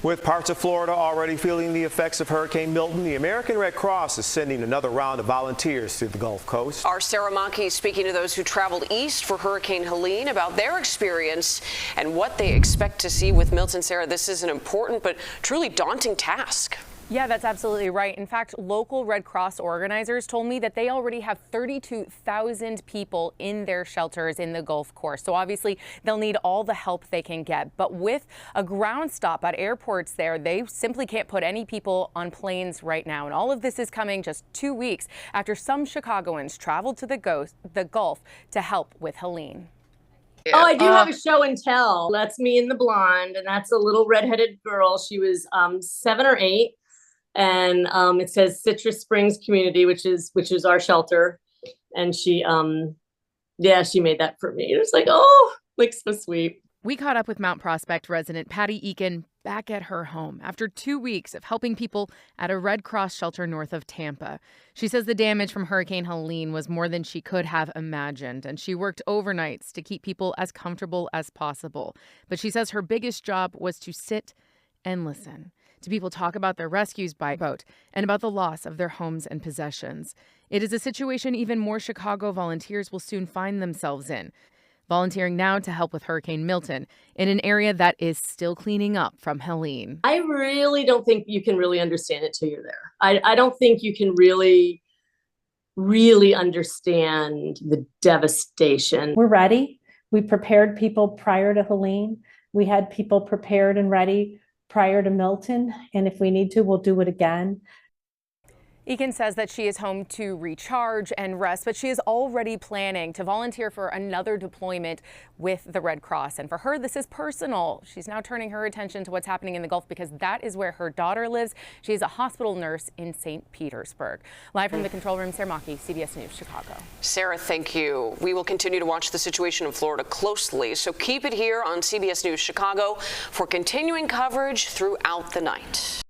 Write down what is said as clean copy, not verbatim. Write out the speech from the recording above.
With parts of Florida already feeling the effects of Hurricane Milton, the American Red Cross is sending another round of volunteers to the Gulf Coast. Our Sara Machi is speaking to those who traveled east for Hurricane Helene about their experience and what they expect to see with Milton. Sara, this is an important but truly daunting task. Yeah, that's absolutely right. In fact, local Red Cross organizers told me that they already have 32,000 people in their shelters in the Gulf Coast. So obviously they'll need all the help they can get. But with a ground stop at airports there, they simply can't put any people on planes right now. And all of this is coming just 2 weeks after some Chicagoans traveled to the Gulf to help with Helene. Yeah. Oh, I do have a show and tell. That's me and the blonde, and that's a little redheaded girl. She was 7 or 8. And it says Citrus Springs Community, which is our shelter, and she made that for me. It was like, oh, like so sweet. We caught up with Mount Prospect resident Patty Eakin back at her home after 2 weeks of helping people at a Red Cross shelter north of Tampa. She says the damage from Hurricane Helene was more than she could have imagined, and she worked overnights to keep people as comfortable as possible. But she says her biggest job was to sit and listen to people talk about their rescues by boat and about the loss of their homes and possessions. It is a situation even more Chicago volunteers will soon find themselves in, volunteering now to help with Hurricane Milton in an area that is still cleaning up from Helene. I really don't think you can really understand it till you're there. I don't think you can really understand the devastation. We're ready. We prepared people prior to Helene. We had people prepared and ready prior to Milton, and if we need to, we'll do it again. Eakin says that she is home to recharge and rest, but she is already planning to volunteer for another deployment with the Red Cross. And for her, this is personal. She's now turning her attention to what's happening in the Gulf because that is where her daughter lives. She is a hospital nurse in St. Petersburg. Live from the control room, Sara Machi, CBS News, Chicago. Sara, thank you. We will continue to watch the situation in Florida closely, so keep it here on CBS News Chicago for continuing coverage throughout the night.